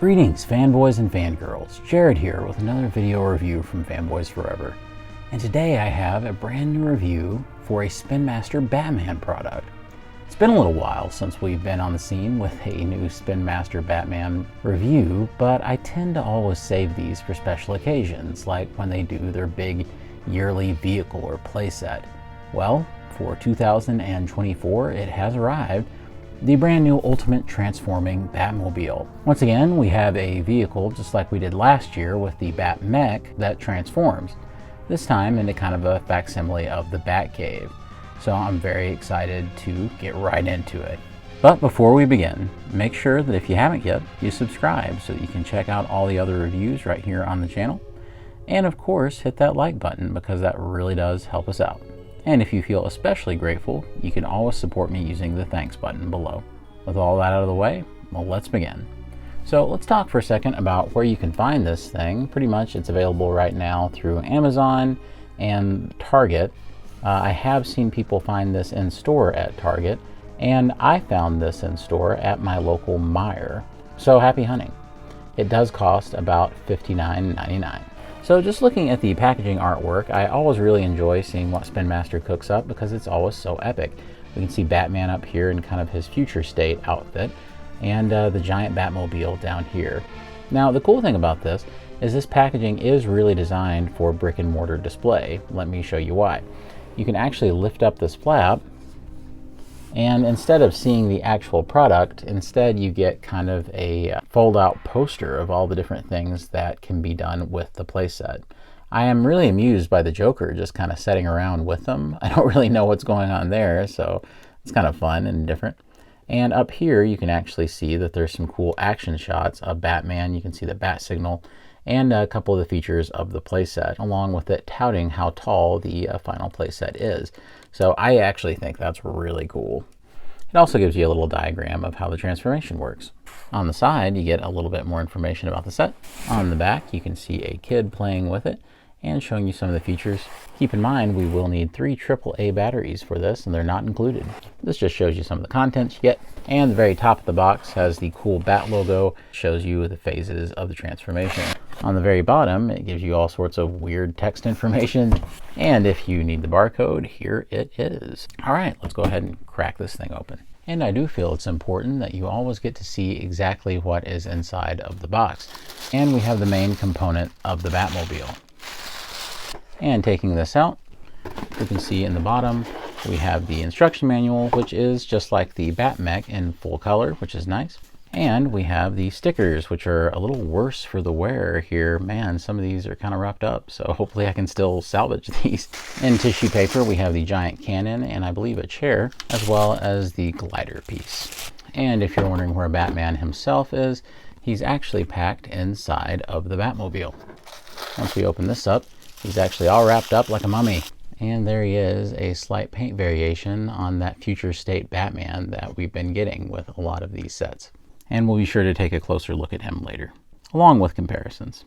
Greetings fanboys and fangirls, Jared here with another video review from Fanboys Forever. And today I have a brand new review for a Spin Master Batman product. It's been a little while since we've been on the scene with a new Spin Master Batman review, but I tend to always save these for special occasions, like when they do their big yearly vehicle or playset. Well, for 2024 it has arrived, the brand new Ultimate Transforming Batmobile. Once again, we have a vehicle just like we did last year with the Batmech that transforms, this time into kind of a facsimile of the Batcave. So I'm very excited to get right into it. But before we begin, make sure that if you haven't yet, you subscribe so that you can check out all the other reviews right here on the channel. And of course, hit that like button because that really does help us out. And if you feel especially grateful, you can always support me using the thanks button below. With all that out of the way, well, let's begin. So let's talk for a second about where you can find this thing. Pretty much it's available right now through Amazon and Target. I have seen people find this in store at Target, and I found this in store at my local Meijer. So happy hunting. It does cost about $59.99. So just looking at the packaging artwork, I always really enjoy seeing what Spin Master cooks up because it's always so epic. We can see Batman up here in kind of his future state outfit, and the giant Batmobile down here. Now the cool thing about this is this packaging is really designed for brick and mortar display. Let me show you why. You can actually lift up this flap, and instead of seeing the actual product, instead you get kind of a fold-out poster of all the different things that can be done with the playset. I am really amused by the Joker just kind of sitting around with them. I don't really know what's going on there, so it's kind of fun and different. And up here you can actually see that there's some cool action shots of Batman. You can see the bat signal and a couple of the features of the playset, along with it touting how tall the final playset is. So I actually think that's really cool. It also gives you a little diagram of how the transformation works. On the side, you get a little bit more information about the set. On the back, you can see a kid playing with it and showing you some of the features. Keep in mind, we will need 3 AAA batteries for this, and they're not included. This just shows you some of the contents you get. And the very top of the box has the cool bat logo, shows you the phases of the transformation. On the very bottom, it gives you all sorts of weird text information. And if you need the barcode, here it is. All right, let's go ahead and crack this thing open. And I do feel it's important that you always get to see exactly what is inside of the box. And we have the main component of the Batmobile. And taking this out, you can see in the bottom we have the instruction manual, which is just like the Batmech in full color, which is nice. And we have the stickers, which are a little worse for the wear here. Man, some of these are kind of wrapped up, so hopefully I can still salvage these. In tissue paper, we have the giant cannon and I believe a chair, as well as the glider piece. And if you're wondering where Batman himself is, he's actually packed inside of the Batmobile. Once we open this up, he's actually all wrapped up like a mummy. And there he is, a slight paint variation on that future state Batman that we've been getting with a lot of these sets. And we'll be sure to take a closer look at him later, along with comparisons.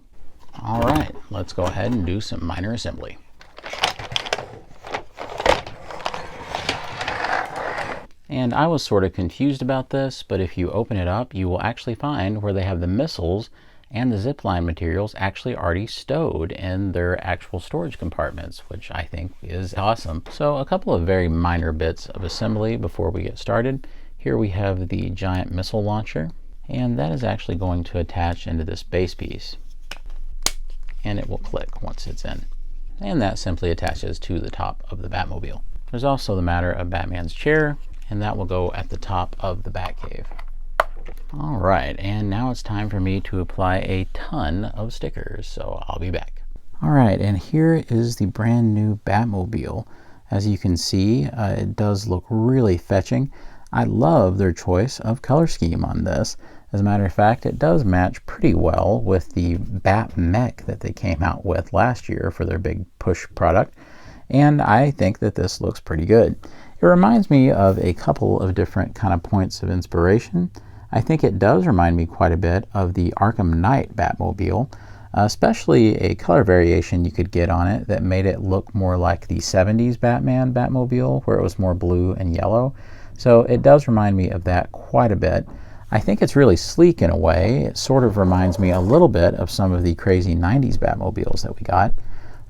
All right, let's go ahead and do some minor assembly. And I was sort of confused about this, but if you open it up, you will actually find where they have the missiles and the zipline materials actually already stowed in their actual storage compartments, which I think is awesome. So a couple of very minor bits of assembly before we get started. Here we have the giant missile launcher, and that is actually going to attach into this base piece. And it will click once it's in. And that simply attaches to the top of the Batmobile. There's also the matter of Batman's chair, and that will go at the top of the Batcave. All right, and now it's time for me to apply a ton of stickers, so I'll be back. All right, and here is the brand new Batmobile. As you can see, it does look really fetching. I love their choice of color scheme on this. As a matter of fact, it does match pretty well with the Batmech that they came out with last year for their big push product. And I think that this looks pretty good. It reminds me of a couple of different kind of points of inspiration. I think it does remind me quite a bit of the Arkham Knight Batmobile, especially a color variation you could get on it that made it look more like the 70s Batman Batmobile, where it was more blue and yellow. So it does remind me of that quite a bit. I think it's really sleek in a way. It sort of reminds me a little bit of some of the crazy 90s Batmobiles that we got.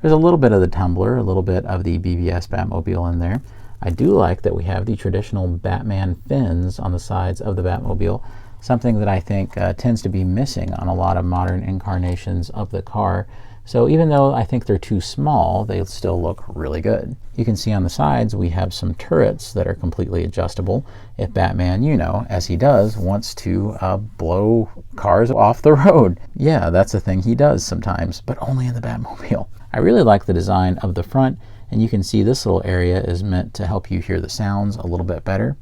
There's a little bit of the Tumbler, a little bit of the BBS Batmobile in there. I do like that we have the traditional Batman fins on the sides of the Batmobile, something that I think tends to be missing on a lot of modern incarnations of the car. So even though I think they're too small, they still look really good. You can see on the sides we have some turrets that are completely adjustable if Batman, you know, as he does, wants to blow cars off the road. Yeah, that's a thing he does sometimes, but only in the Batmobile. I really like the design of the front, and you can see this little area is meant to help you hear the sounds a little bit better.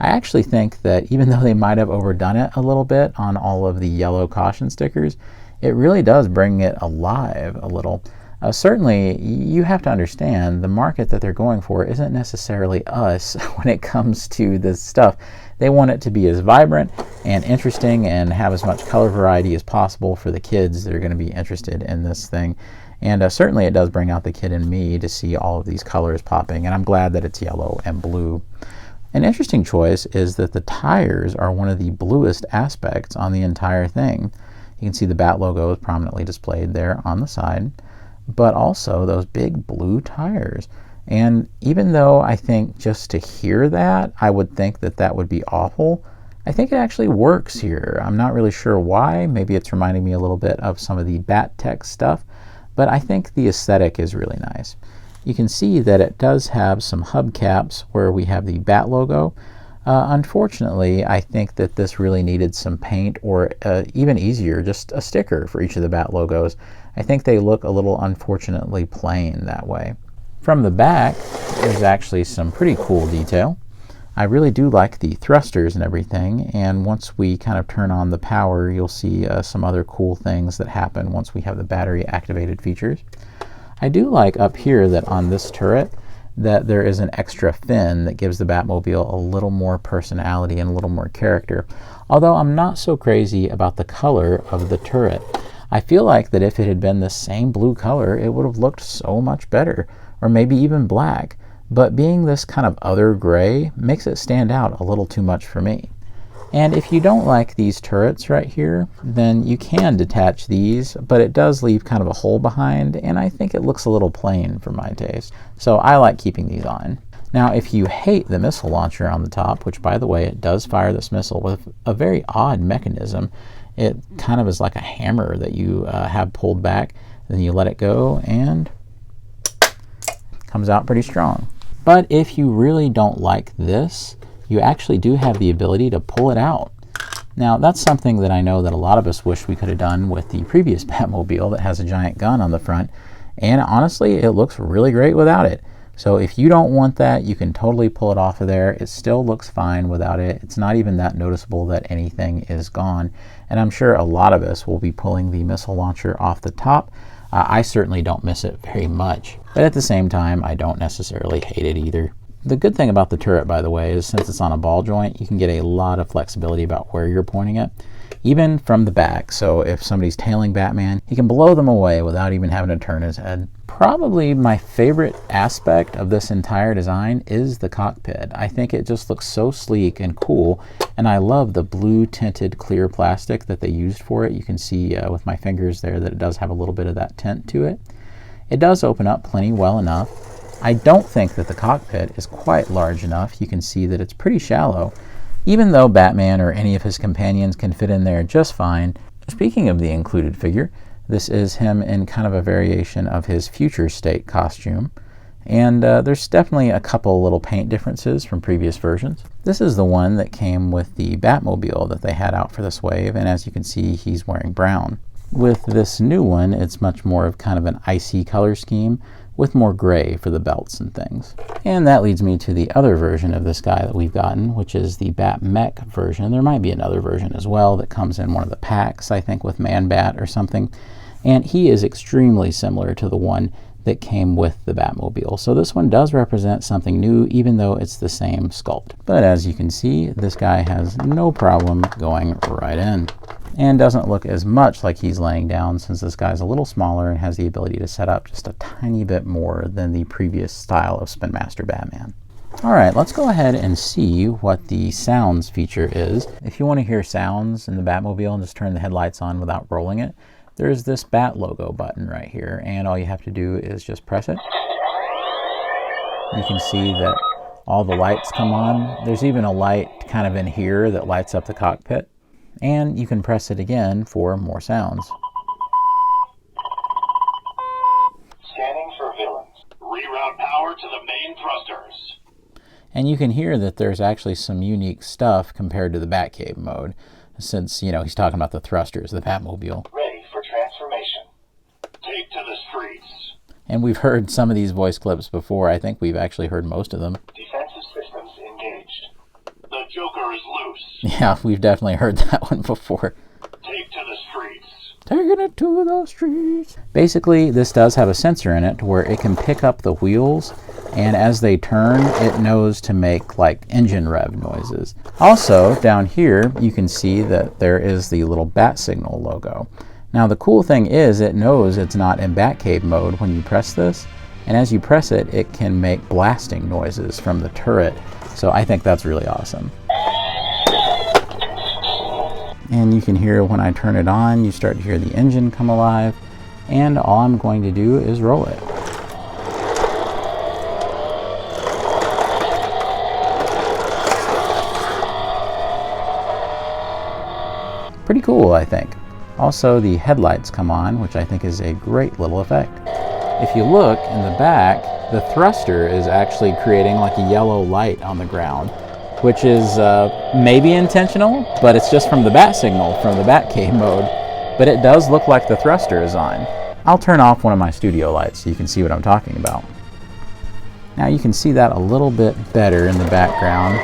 I actually think that even though they might have overdone it a little bit on all of the yellow caution stickers, it really does bring it alive a little. Certainly, you have to understand the market that they're going for isn't necessarily us when it comes to this stuff. They want it to be as vibrant and interesting and have as much color variety as possible for the kids that are going to be interested in this thing. And certainly it does bring out the kid in me to see all of these colors popping, and I'm glad that it's yellow and blue. An interesting choice is that the tires are one of the bluest aspects on the entire thing. You can see the Bat logo is prominently displayed there on the side, but also those big blue tires. And even though I think just to hear that, I would think that that would be awful, I think it actually works here. I'm not really sure why. Maybe it's reminding me a little bit of some of the Bat-Tech stuff, but I think the aesthetic is really nice. You can see that it does have some hubcaps where we have the Bat logo. Unfortunately, I think that this really needed some paint, or even easier, just a sticker for each of the Bat logos. I think they look a little unfortunately plain that way. From the back, there's actually some pretty cool detail. I really do like the thrusters and everything, and once we kind of turn on the power, you'll see some other cool things that happen once we have the battery activated features. I do like up here that on this turret that there is an extra fin that gives the Batmobile a little more personality and a little more character, although I'm not so crazy about the color of the turret. I feel like that if it had been the same blue color, it would have looked so much better, or maybe even black, but being this kind of other gray makes it stand out a little too much for me. And if you don't like these turrets right here, then you can detach these, but it does leave kind of a hole behind, and I think it looks a little plain for my taste. So I like keeping these on. Now, if you hate the missile launcher on the top, which by the way, it does fire this missile with a very odd mechanism. It kind of is like a hammer that you have pulled back, then you let it go, and it comes out pretty strong. But if you really don't like this, you actually do have the ability to pull it out. Now, that's something that I know that a lot of us wish we could have done with the previous Batmobile that has a giant gun on the front, and honestly, it looks really great without it. So if you don't want that, you can totally pull it off of there. It still looks fine without it. It's not even that noticeable that anything is gone, and I'm sure a lot of us will be pulling the missile launcher off the top. I certainly don't miss it very much, but at the same time, I don't necessarily hate it either. The good thing about the turret, by the way, is since it's on a ball joint, you can get a lot of flexibility about where you're pointing it, even from the back. So if somebody's tailing Batman, he can blow them away without even having to turn his head. Probably my favorite aspect of this entire design is the cockpit. I think it just looks so sleek and cool, and I love the blue tinted clear plastic that they used for it. You can see with my fingers there that it does have a little bit of that tint to it. It does open up plenty well enough. I don't think that the cockpit is quite large enough. You can see that it's pretty shallow, even though Batman or any of his companions can fit in there just fine. Speaking of the included figure, this is him in kind of a variation of his future state costume, and there's definitely a couple little paint differences from previous versions. This is the one that came with the Batmobile that they had out for this wave, and as you can see, he's wearing brown. With this new one, it's much more of kind of an icy color scheme, with more gray for the belts and things. And that leads me to the other version of this guy that we've gotten, which is the Batmech version. There might be another version as well that comes in one of the packs, I think with Man-Bat or something. And he is extremely similar to the one that came with the Batmobile. So this one does represent something new, even though it's the same sculpt. But as you can see, this guy has no problem going right in, and doesn't look as much like he's laying down, since this guy's a little smaller and has the ability to set up just a tiny bit more than the previous style of Spin Master Batman. All right, let's go ahead and see what the sounds feature is. If you want to hear sounds in the Batmobile and just turn the headlights on without rolling it, there's this Bat logo button right here, and all you have to do is just press it. You can see that all the lights come on. There's even a light kind of in here that lights up the cockpit, and you can press it again for more sounds. Scanning for villains. Reroute power to the main thrusters. And you can hear that there's actually some unique stuff compared to the Batcave mode, since, you know, he's talking about the thrusters, the Batmobile. Ready for transformation. Take to the streets. And we've heard some of these voice clips before. I think we've actually heard most of them. Defensive systems engaged. The Joker is loose. Yeah, we've definitely heard that one before. Take to the streets. Taking it to the streets. Basically, this does have a sensor in it to where it can pick up the wheels, and as they turn, it knows to make like engine rev noises. Also, down here, you can see that there is the little bat signal logo. Now, the cool thing is it knows it's not in Batcave mode when you press this, and as you press it, it can make blasting noises from the turret. So I think that's really awesome. And you can hear when I turn it on, you start to hear the engine come alive, and all I'm going to do is roll it. Pretty cool, I think. Also, the headlights come on, which I think is a great little effect. If you look in the back, the thruster is actually creating like a yellow light on the ground, which is maybe intentional, but it's just from the bat signal from the Batcave mode. But it does look like the thruster is on. I'll turn off one of my studio lights so you can see what I'm talking about. Now you can see that a little bit better in the background.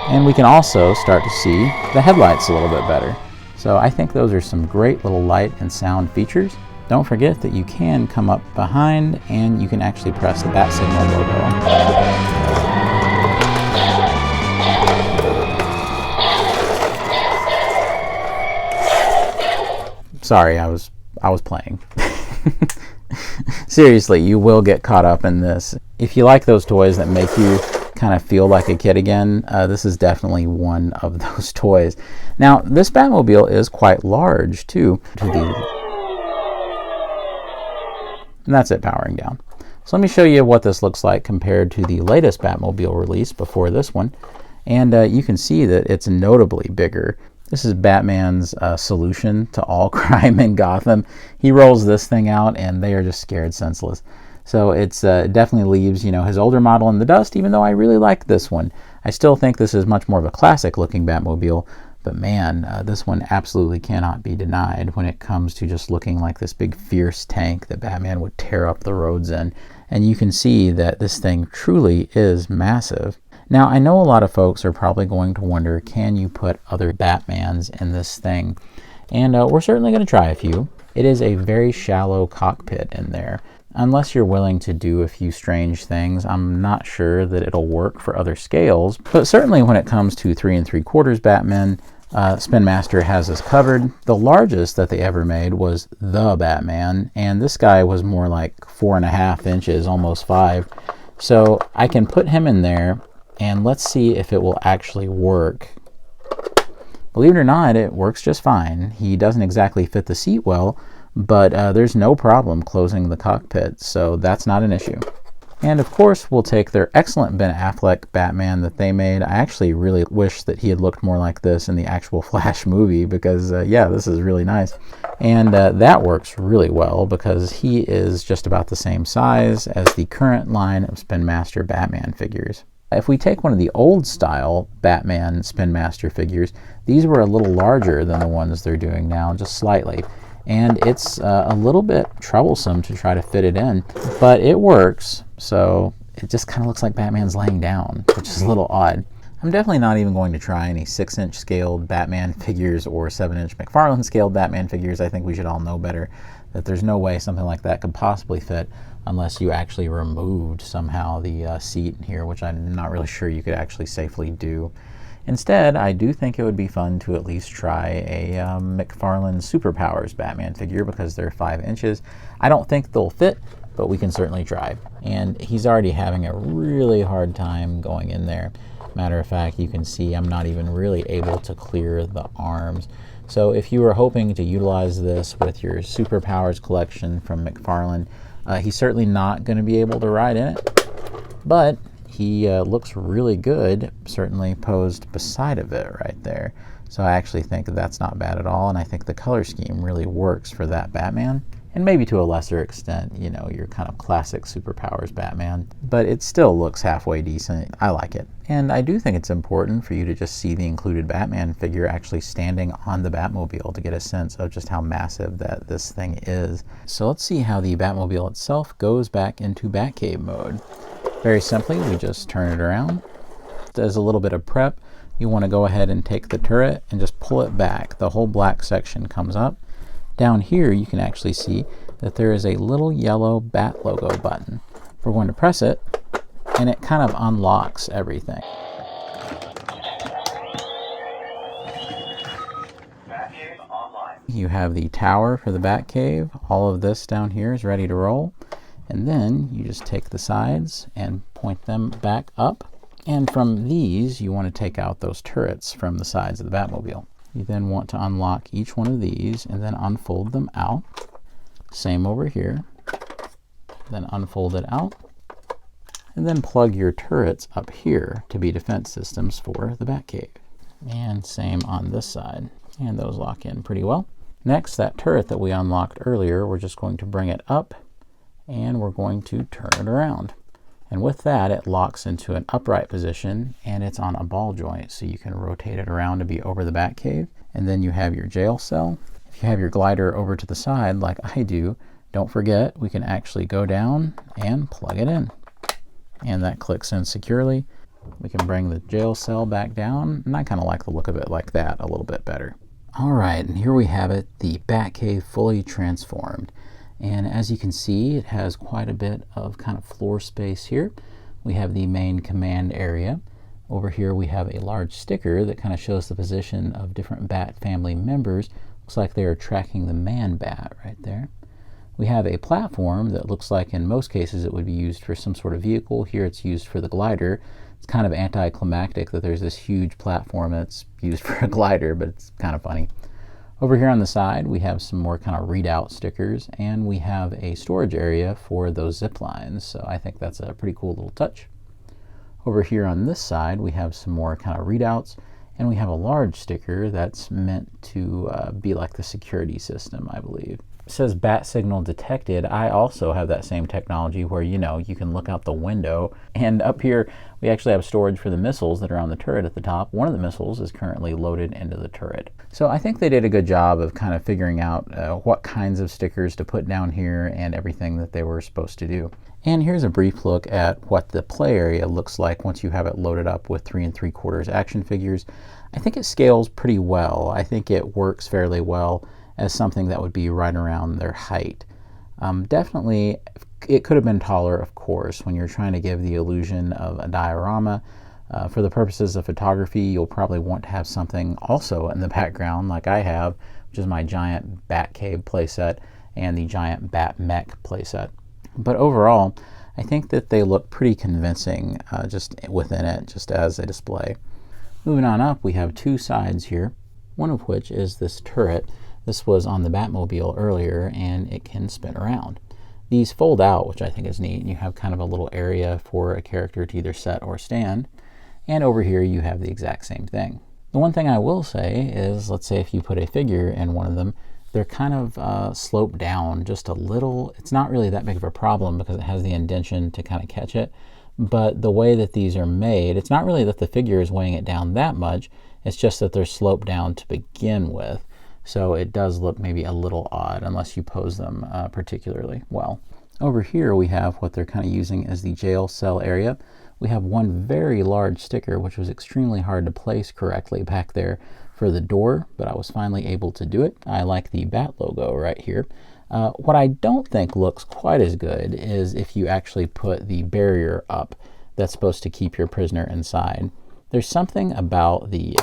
And we can also start to see the headlights a little bit better. So I think those are some great little light and sound features. Don't forget that you can come up behind and you can actually press the bat signal logo. Sorry, I was playing. Seriously, you will get caught up in this. If you like those toys that make you kind of feel like a kid again, this is definitely one of those toys. Now, this Batmobile is quite large too. And that's it powering down. So let me show you what this looks like compared to the latest Batmobile release before this one. And you can see that it's notably bigger. This is Batman's solution to all crime in Gotham. He rolls this thing out and they are just scared senseless. So it's definitely leaves, you know, his older model in the dust, even though I really like this one. I still think this is much more of a classic looking Batmobile, but man, this one absolutely cannot be denied when it comes to just looking like this big fierce tank that Batman would tear up the roads in. And you can see that this thing truly is massive. Now, I know a lot of folks are probably going to wonder, can you put other Batmans in this thing? And we're certainly going to try a few. It is a very shallow cockpit in there. Unless you're willing to do a few strange things, I'm not sure that it'll work for other scales. But certainly when it comes to 3 3/4 Batman, Spin Master has us covered. The largest that they ever made was the Batman, and this guy was more like 4.5 inches, almost 5. So I can put him in there, and let's see if it will actually work. Believe it or not, it works just fine. He doesn't exactly fit the seat well, but there's no problem closing the cockpit, so that's not an issue. And of course, we'll take their excellent Ben Affleck Batman that they made. I actually really wish that he had looked more like this in the actual Flash movie because, yeah, this is really nice. And that works really well because he is just about the same size as the current line of Spin Master Batman figures. If we take one of the old style Batman Spin Master figures, these were a little larger than the ones they're doing now, just slightly. And it's a little bit troublesome to try to fit it in, but it works. So it just kind of looks like Batman's laying down, which is a little odd. I'm definitely not even going to try any 6-inch scaled Batman figures or 7-inch McFarlane scaled Batman figures. I think we should all know better that there's no way something like that could possibly fit unless you actually removed somehow the seat in here, which I'm not really sure you could actually safely do. Instead, I do think it would be fun to at least try a McFarlane Superpowers Batman figure because they're 5 inches. I don't think they'll fit, but we can certainly try. And he's already having a really hard time going in there. Matter of fact, you can see I'm not even really able to clear the arms. So if you were hoping to utilize this with your Superpowers collection from McFarlane, he's certainly not going to be able to ride in it, but he looks really good, certainly posed beside of it right there. So I actually think that's not bad at all, and I think the color scheme really works for that Batman. And maybe to a lesser extent, you know, your kind of classic Superpowers Batman. But it still looks halfway decent. I like it. And I do think it's important for you to just see the included Batman figure actually standing on the Batmobile to get a sense of just how massive that this thing is. So let's see how the Batmobile itself goes back into Batcave mode. Very simply, we just turn it around. There's a little bit of prep. You want to go ahead and take the turret and just pull it back. The whole black section comes up. Down here, you can actually see that there is a little yellow Bat logo button. We're going to press it, and it kind of unlocks everything. Batcave Online. You have the tower for the Batcave. All of this down here is ready to roll. And then you just take the sides and point them back up. And from these, you want to take out those turrets from the sides of the Batmobile. You then want to unlock each one of these and then unfold them out. Same over here. Then unfold it out. And then plug your turrets up here to be defense systems for the Batcave. And same on this side. And those lock in pretty well. Next, that turret that we unlocked earlier, we're just going to bring it up and we're going to turn it around. And with that, it locks into an upright position and it's on a ball joint, so you can rotate it around to be over the Batcave. And then you have your jail cell. If you have your glider over to the side like I do, don't forget we can actually go down and plug it in. And that clicks in securely. We can bring the jail cell back down, and I kind of like the look of it like that a little bit better. All right, and here we have it, the Batcave fully transformed. And as you can see, it has quite a bit of kind of floor space here. We have the main command area. Over here we have a large sticker that kind of shows the position of different Bat family members. Looks like they are tracking the Man-Bat right there. We have a platform that looks like in most cases it would be used for some sort of vehicle. Here it's used for the glider. It's kind of anticlimactic that there's this huge platform that's used for a glider, but it's kind of funny. Over here on the side, we have some more kind of readout stickers, and we have a storage area for those Ziplines, so I think that's a pretty cool little touch. Over here on this side, we have some more kind of readouts, and we have a large sticker that's meant to be like the security system, I believe. It says bat signal detected. I also have that same technology where, you know, you can look out the window, and up here we actually have storage for the missiles that are on the turret at the top. One of the missiles is currently loaded into the turret. So I think they did a good job of kind of figuring out what kinds of stickers to put down here and everything that they were supposed to do. And here's a brief look at what the play area looks like once you have it loaded up with 3 3/4 action figures. I think it scales pretty well. I think it works fairly well as something that would be right around their height. Definitely, it could have been taller, of course, when you're trying to give the illusion of a diorama. For the purposes of photography, you'll probably want to have something also in the background like I have, which is my giant Batcave playset and the giant Batmech playset. But overall, I think that they look pretty convincing just within it, just as a display. Moving on up, we have 2 sides here, one of which is this turret. This was on the Batmobile earlier, and it can spin around. These fold out, which I think is neat. You have kind of a little area for a character to either set or stand. And over here you have the exact same thing. The one thing I will say is, let's say if you put a figure in one of them, they're kind of sloped down just a little. It's not really that big of a problem because it has the indentation to kind of catch it. But the way that these are made, it's not really that the figure is weighing it down that much. It's just that they're sloped down to begin with. So it does look maybe a little odd unless you pose them particularly well. Over here we have what they're kind of using as the jail cell area. We have one very large sticker which was extremely hard to place correctly back there for the door, but I was finally able to do it. I like the Bat logo right here. What I don't think looks quite as good is if you actually put the barrier up that's supposed to keep your prisoner inside. There's something about the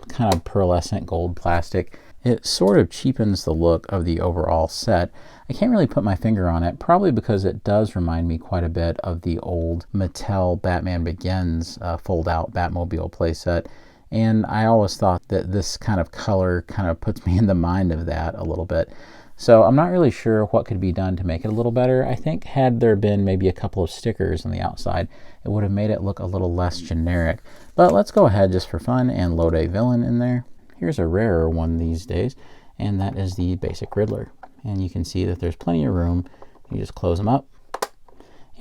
kind of pearlescent gold plastic It sort of cheapens the look of the overall set. I can't really put my finger on it, probably because it does remind me quite a bit of the old Mattel Batman Begins fold-out Batmobile playset. And I always thought that this kind of color kind of puts me in the mind of that a little bit. So I'm not really sure what could be done to make it a little better. I think had there been maybe a couple of stickers on the outside, it would have made it look a little less generic. But let's go ahead just for fun and load a villain in there. Here's a rarer one these days, and that is the basic Riddler. And you can see that there's plenty of room. You just close them up.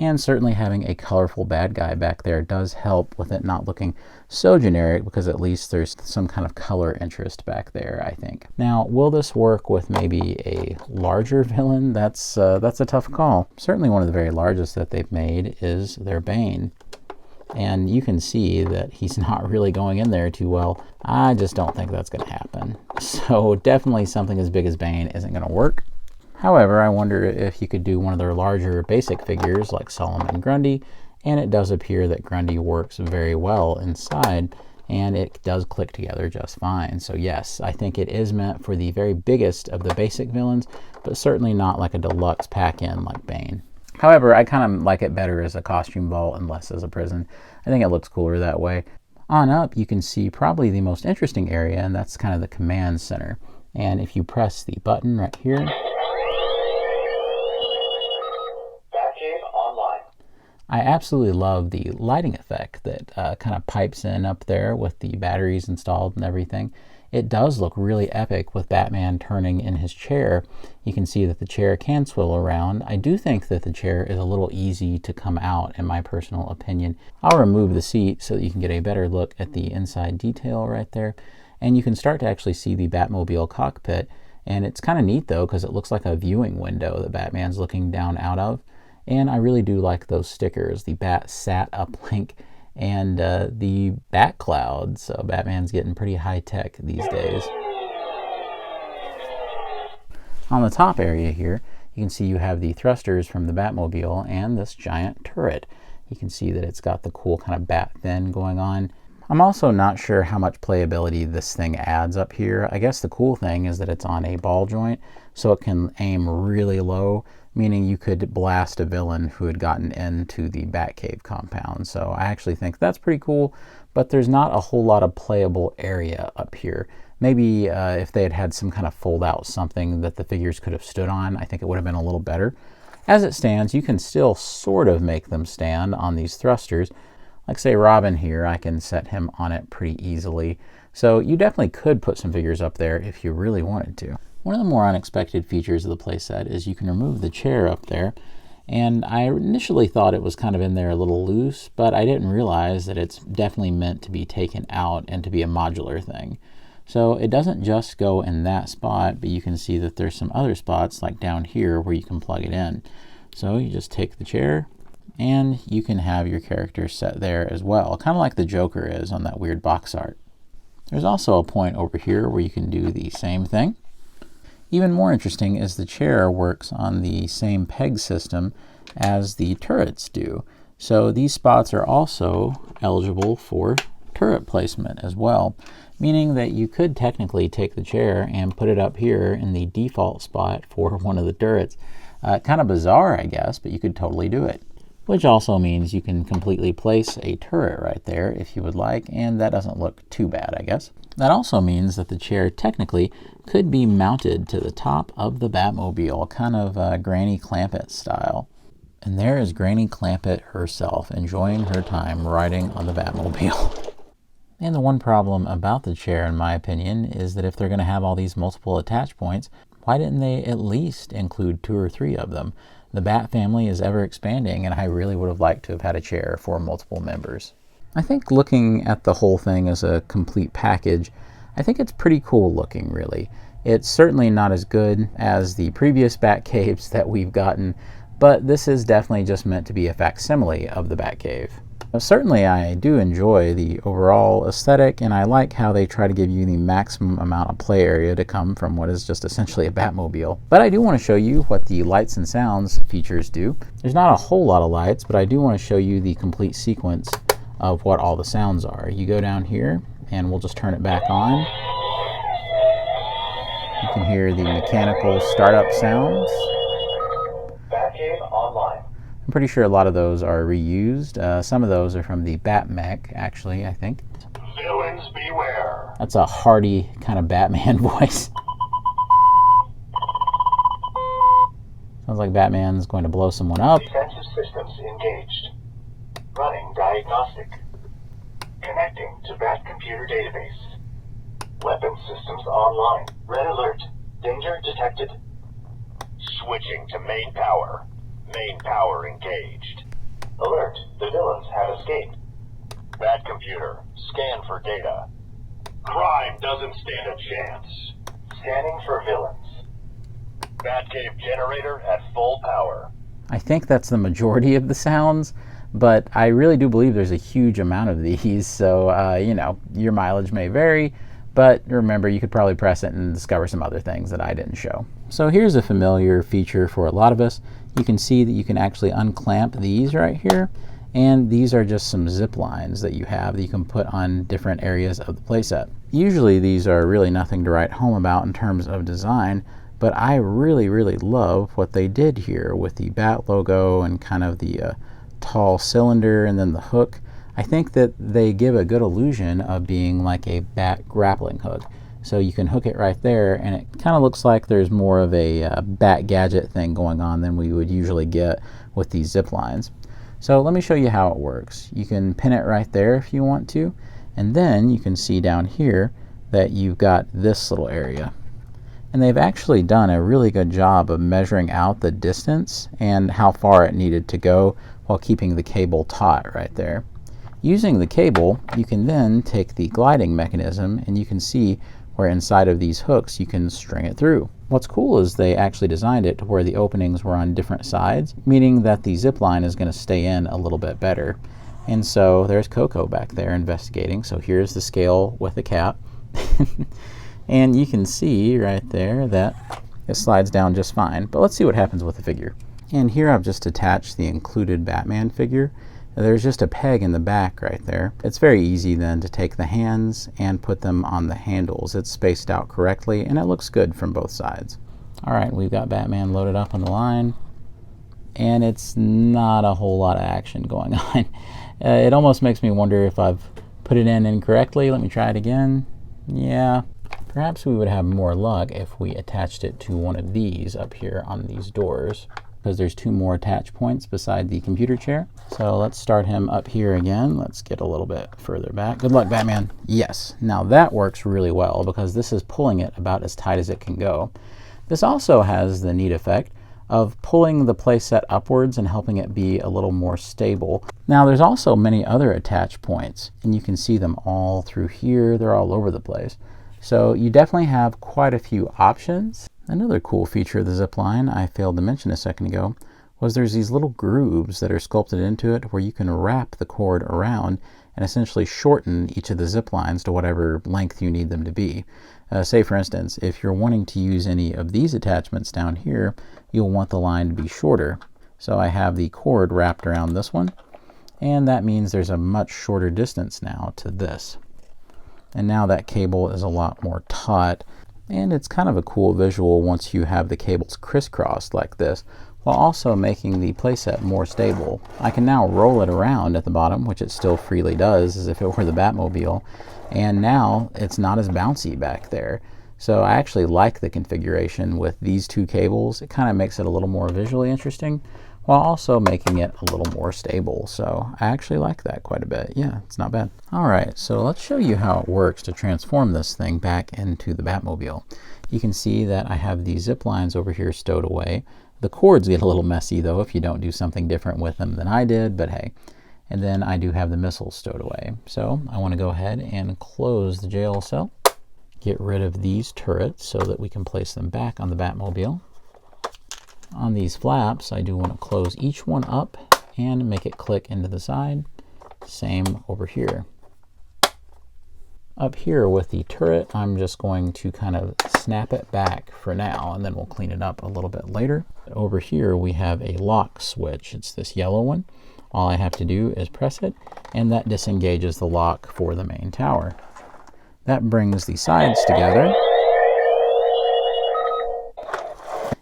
And certainly having a colorful bad guy back there does help with it not looking so generic, because at least there's some kind of color interest back there, I think. Now, will this work with maybe a larger villain? That's a tough call. Certainly one of the very largest that they've made is their Bane. And you can see that he's not really going in there too well. I just don't think that's going to happen. So definitely something as big as Bane isn't going to work. However, I wonder if you could do one of their larger basic figures like Solomon Grundy, and it does appear that Grundy works very well inside, and it does click together just fine. So yes, I think it is meant for the very biggest of the basic villains, but certainly not like a deluxe pack-in like Bane. However, I kind of like it better as a costume vault and less as a prison. I think it looks cooler that way. On up, you can see probably the most interesting area, and that's kind of the command center. And if you press the button right here, Batcave Online. I absolutely love the lighting effect that kind of pipes in up there with the batteries installed and everything. It does look really epic with Batman turning in his chair. You can see that the chair can swivel around. I do think that the chair is a little easy to come out, in my personal opinion. I'll remove the seat so that you can get a better look at the inside detail right there. And you can start to actually see the Batmobile cockpit. And it's kind of neat though, because it looks like a viewing window that Batman's looking down out of. And I really do like those stickers, the Bat Sat Uplink and the Bat Cloud. So Batman's getting pretty high tech these days. On the top area here, you can see you have the thrusters from the Batmobile and this giant turret. You can see that it's got the cool kind of bat fin going on. I'm also not sure how much playability this thing adds up here. I guess the cool thing is that it's on a ball joint, so it can aim really low, meaning you could blast a villain who had gotten into the Batcave compound. So I actually think that's pretty cool, but there's not a whole lot of playable area up here. Maybe if they had had some kind of fold out something that the figures could have stood on, I think it would have been a little better. As it stands, you can still sort of make them stand on these thrusters. Like say Robin here, I can set him on it pretty easily. So you definitely could put some figures up there if you really wanted to. One of the more unexpected features of the playset is you can remove the chair up there. And I initially thought it was kind of in there a little loose, but I didn't realize that it's definitely meant to be taken out and to be a modular thing. So it doesn't just go in that spot, but you can see that there's some other spots like down here where you can plug it in. So you just take the chair, and you can have your character set there as well, kind of like the Joker is on that weird box art. There's also a point over here where you can do the same thing. Even more interesting is the chair works on the same peg system as the turrets do. So these spots are also eligible for turret placement as well, meaning that you could technically take the chair and put it up here in the default spot for one of the turrets. Kind of bizarre, I guess, but you could totally do it. Which also means you can completely place a turret right there if you would like, and that doesn't look too bad, I guess. That also means that the chair technically could be mounted to the top of the Batmobile, kind of Granny Clampett style. And there is Granny Clampett herself, enjoying her time riding on the Batmobile. And the one problem about the chair, in my opinion, is that if they're going to have all these multiple attach points, why didn't they at least include 2 or 3 of them? The Bat family is ever expanding, and I really would have liked to have had a chair for multiple members. I think looking at the whole thing as a complete package, I think it's pretty cool looking, really. It's certainly not as good as the previous Batcaves that we've gotten, but this is definitely just meant to be a facsimile of the Batcave. Certainly I do enjoy the overall aesthetic, and I like how they try to give you the maximum amount of play area to come from what is just essentially a Batmobile. But I do want to show you what the lights and sounds features do. There's not a whole lot of lights, but I do want to show you the complete sequence of what all the sounds are. You go down here, and we'll just turn it back on. You can hear the mechanical startup sounds. Batcave Online. I'm pretty sure a lot of those are reused. Some of those are from the Batmech, actually, I think. Villains beware. That's a hearty kind of Batman voice. Sounds like Batman's going to blow someone up. Defensive systems engaged. Running diagnostic. Connecting to Bat computer database. Weapon systems online. Red alert. Danger detected. Switching to main power. Main power engaged. Alert. The villains have escaped. Bat computer. Scan for data. Crime doesn't stand a chance. Scanning for villains. Batcave generator at full power. I think that's the majority of the sounds, but I really do believe there's a huge amount of these, so you know, your mileage may vary, but remember, you could probably press it and discover some other things that I didn't show. So here's a familiar feature for a lot of us. You can see that you can actually unclamp these right here, and these are just some zip lines that you have that you can put on different areas of the playset. Usually these are really nothing to write home about in terms of design, but I really, really love what they did here with the Bat logo and kind of the tall cylinder and then the hook. I think that they give a good illusion of being like a Bat grappling hook. So you can hook it right there, and it kind of looks like there's more of a Bat gadget thing going on than we would usually get with these zip lines. So let me show you how it works. You can pin it right there if you want to, and then you can see down here that you've got this little area. And they've actually done a really good job of measuring out the distance and how far it needed to go while keeping the cable taut right there. Using the cable, you can then take the gliding mechanism, and you can see where inside of these hooks you can string it through. What's cool is they actually designed it to where the openings were on different sides, meaning that the zip line is going to stay in a little bit better. And so there's Coco back there investigating. So here's the scale with the cap. And you can see right there that it slides down just fine. But let's see what happens with the figure. And here I've just attached the included Batman figure. There's just a peg in the back right there. It's very easy then to take the hands and put them on the handles. It's spaced out correctly, and it looks good from both sides. All right, we've got Batman loaded up on the line, and it's not a whole lot of action going on. It almost makes me wonder if I've put it in incorrectly. Let me try it again. Yeah. Perhaps we would have more luck if we attached it to one of these up here on these doors, because there's two more attach points beside the computer chair. So let's start him up here again. Let's get a little bit further back. Good luck, Batman. Yes. Now that works really well because this is pulling it about as tight as it can go. This also has the neat effect of pulling the playset upwards and helping it be a little more stable. Now there's also many other attach points, and you can see them all through here. They're all over the place. So you definitely have quite a few options. Another cool feature of the Zipline I failed to mention a second ago was there's these little grooves that are sculpted into it where you can wrap the cord around and essentially shorten each of the zip lines to whatever length you need them to be. Say for instance, if you're wanting to use any of these attachments down here, you'll want the line to be shorter. So I have the cord wrapped around this one, and that means there's a much shorter distance now to this. And now that cable is a lot more taut, and it's kind of a cool visual once you have the cables crisscrossed like this, while also making the playset more stable. I can now roll it around at the bottom, which it still freely does as if it were the Batmobile, and now it's not as bouncy back there. So I actually like the configuration with these two cables. It kind of makes it a little more visually interesting, while also making it a little more stable. So I actually like that quite a bit. Yeah, it's not bad. All right, so let's show you how it works to transform this thing back into the Batmobile. You can see that I have these zip lines over here stowed away. The cords get a little messy though if you don't do something different with them than I did, but hey. And then I do have the missiles stowed away. So I want to go ahead and close the jail cell, get rid of these turrets so that we can place them back on the Batmobile. On these flaps, I do want to close each one up and make it click into the side. Same over here. Up here with the turret, I'm just going to kind of snap it back for now, and then we'll clean it up a little bit later. Over here, we have a lock switch. It's this yellow one. All I have to do is press it, and that disengages the lock for the main tower. That brings the sides together.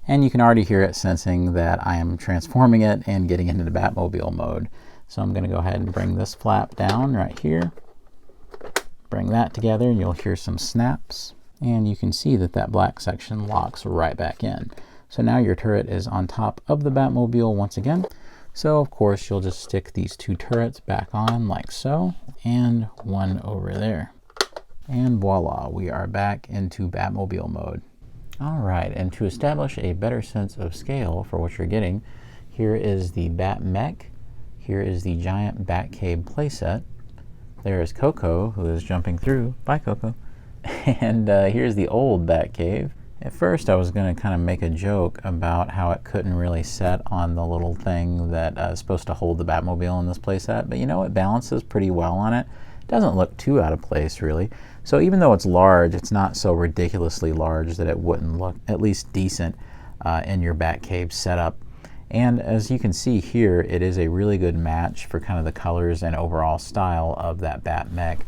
And you can already hear it sensing that I am transforming it and getting into the Batmobile mode. So I'm going to go ahead and bring this flap down right here. Bring that together and you'll hear some snaps. And you can see that that black section locks right back in. So now your turret is on top of the Batmobile once again. So of course you'll just stick these two turrets back on like so, and one over there. And voila, we are back into Batmobile mode. All right, and to establish a better sense of scale for what you're getting, here is the Batmech. Here is the giant Batcave playset. There is Coco, who is jumping through. Bye, Coco. And here's the old Batcave. At first, I was going to kind of make a joke about how it couldn't really set on the little thing that is supposed to hold the Batmobile in this playset, but you know, it balances pretty well on it. It doesn't look too out of place, really. So even though it's large, it's not so ridiculously large that it wouldn't look at least decent in your Batcave setup. And as you can see here, it is a really good match for kind of the colors and overall style of that Batmech.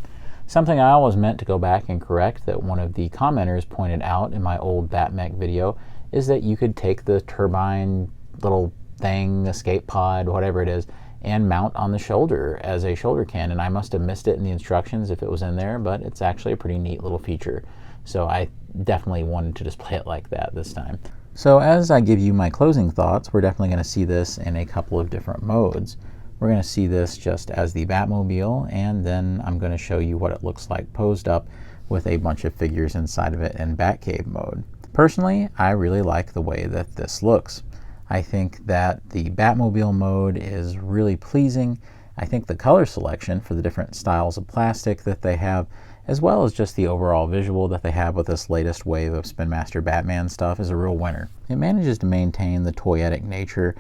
Something I always meant to go back and correct that one of the commenters pointed out in my old Batmech video is that you could take the turbine little thing, escape pod, whatever it is, and mount on the shoulder as a shoulder cannon. I must have missed it in the instructions if it was in there, but it's actually a pretty neat little feature. So I definitely wanted to display it like that this time. So as I give you my closing thoughts, we're definitely going to see this in a couple of different modes. We're going to see this just as the Batmobile, and then I'm going to show you what it looks like posed up with a bunch of figures inside of it in Batcave mode. Personally, I really like the way that this looks. I think that the Batmobile mode is really pleasing. I think the color selection for the different styles of plastic that they have, as well as just the overall visual that they have with this latest wave of Spin Master Batman stuff, is a real winner. It manages to maintain the toyetic nature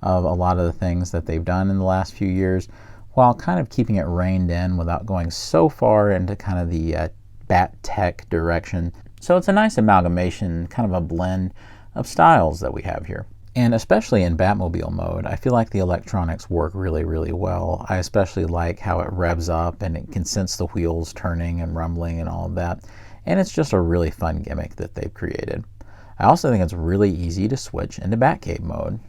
of a lot of the things that they've done in the last few years, while kind of keeping it reined in without going so far into kind of the bat tech direction. So it's a nice amalgamation, kind of a blend of styles that we have here. And especially in Batmobile mode, I feel like the electronics work really, really well. I especially like how it revs up and it can sense the wheels turning and rumbling and all of that. And it's just a really fun gimmick that they've created. I also think it's really easy to switch into Batcave mode.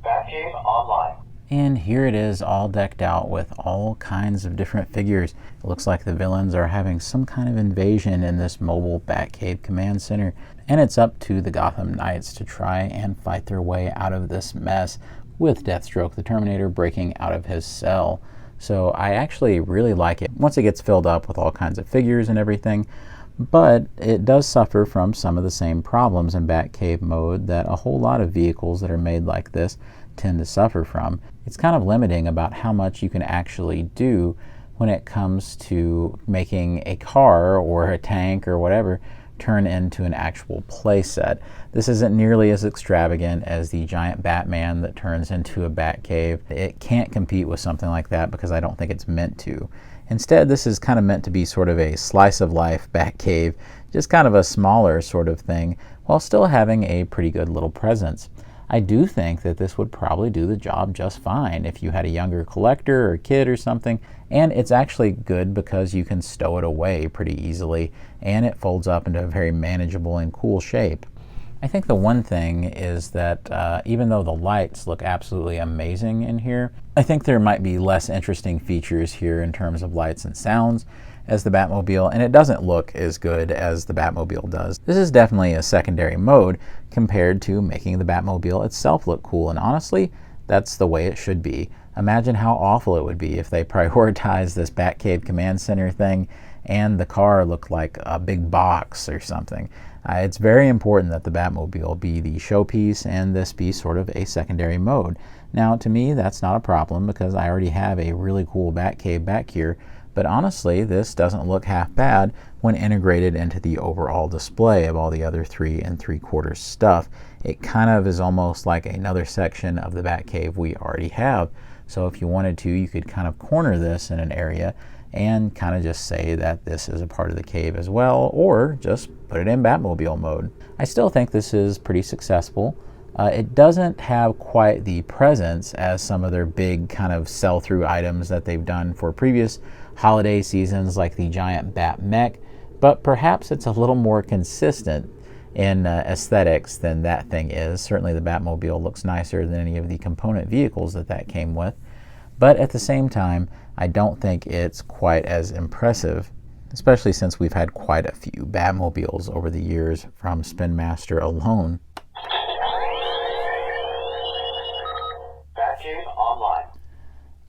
Batcave Online. And here it is, all decked out with all kinds of different figures. It looks like the villains are having some kind of invasion in this mobile Batcave command center. And it's up to the Gotham Knights to try and fight their way out of this mess, with Deathstroke the Terminator breaking out of his cell. So I actually really like it once it gets filled up with all kinds of figures and everything. But it does suffer from some of the same problems in Batcave mode that a whole lot of vehicles that are made like this tend to suffer from. It's kind of limiting about how much you can actually do when it comes to making a car or a tank or whatever turn into an actual play set. This isn't nearly as extravagant as the giant Batman that turns into a Batcave. It can't compete with something like that because I don't think it's meant to. Instead, this is kind of meant to be sort of a slice of life Batcave, just kind of a smaller sort of thing, while still having a pretty good little presence. I do think that this would probably do the job just fine if you had a younger collector or kid or something, and it's actually good because you can stow it away pretty easily, and it folds up into a very manageable and cool shape. I think the one thing is that even though the lights look absolutely amazing in here, I think there might be less interesting features here in terms of lights and sounds as the Batmobile, and it doesn't look as good as the Batmobile does. This is definitely a secondary mode compared to making the Batmobile itself look cool, and honestly, that's the way it should be. Imagine how awful it would be if they prioritized this Batcave command center thing and the car looked like a big box or something. It's very important that the Batmobile be the showpiece and this be sort of a secondary mode. Now, to me, that's not a problem because I already have a really cool Batcave back here, but honestly, this doesn't look half bad when integrated into the overall display of all the other 3 3/4 stuff. It kind of is almost like another section of the Batcave we already have. So if you wanted to, you could kind of corner this in an area and kind of just say that this is a part of the cave as well, or just put it in Batmobile mode. I still think this is pretty successful. It doesn't have quite the presence as some of their big kind of sell-through items that they've done for previous holiday seasons, like the giant Batmech, but perhaps it's a little more consistent in aesthetics than that thing is. Certainly the Batmobile looks nicer than any of the component vehicles that came with, but at the same time, I don't think it's quite as impressive, especially since we've had quite a few Batmobiles over the years from Spin Master alone. Batcave Online.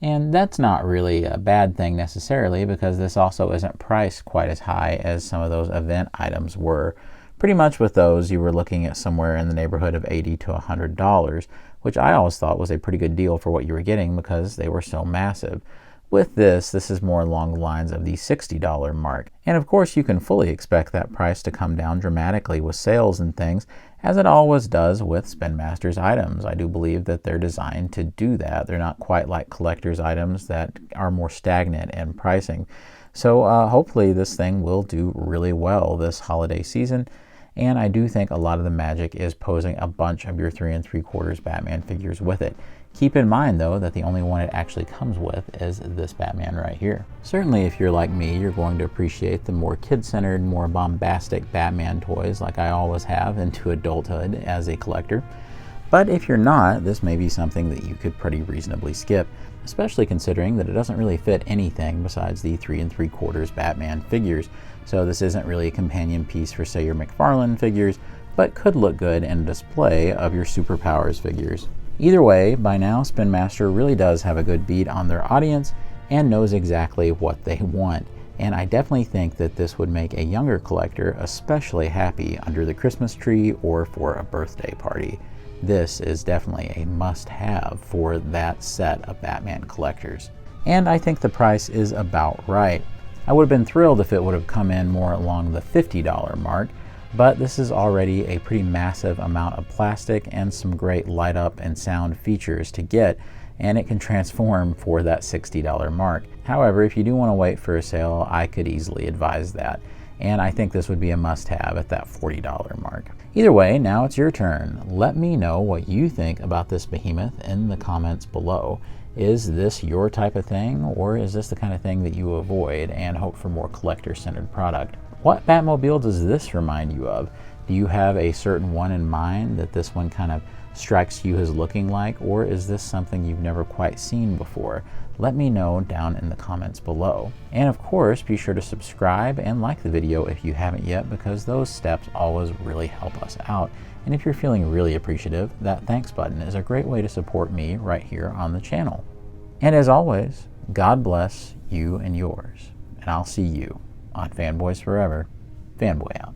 And that's not really a bad thing necessarily, because this also isn't priced quite as high as some of those event items were. Pretty much with those, you were looking at somewhere in the neighborhood of $80 to $100, which I always thought was a pretty good deal for what you were getting because they were so massive. With this is more along the lines of the $60 mark. And of course, you can fully expect that price to come down dramatically with sales and things, as it always does with Spin Master's items. I do believe that they're designed to do that. They're not quite like collector's items that are more stagnant in pricing. So hopefully this thing will do really well this holiday season. And I do think a lot of the magic is posing a bunch of your 3 3/4 Batman figures with it. Keep in mind, though, that the only one it actually comes with is this Batman right here. Certainly, if you're like me, you're going to appreciate the more kid-centered, more bombastic Batman toys like I always have into adulthood as a collector. But if you're not, this may be something that you could pretty reasonably skip, especially considering that it doesn't really fit anything besides the 3 3/4 Batman figures. So this isn't really a companion piece for, say, your McFarlane figures, but could look good in a display of your Superpowers figures. Either way, by now, Spin Master really does have a good beat on their audience and knows exactly what they want. And I definitely think that this would make a younger collector especially happy under the Christmas tree or for a birthday party. This is definitely a must-have for that set of Batman collectors. And I think the price is about right. I would have been thrilled if it would have come in more along the $50 mark, but this is already a pretty massive amount of plastic and some great light up and sound features to get, and it can transform for that $60 mark. However, if you do want to wait for a sale, I could easily advise that, and I think this would be a must-have at that $40 mark. Either way, now it's your turn. Let me know what you think about this behemoth in the comments below. Is this your type of thing, or is this the kind of thing that you avoid and hope for more collector-centered product? What Batmobile does this remind you of? Do you have a certain one in mind that this one kind of strikes you as looking like, or is this something you've never quite seen before? Let me know down in the comments below. And of course, be sure to subscribe and like the video if you haven't yet, because those steps always really help us out. And if you're feeling really appreciative, that thanks button is a great way to support me right here on the channel. And as always, God bless you and yours. And I'll see you on Fanboys Forever. Fanboy out.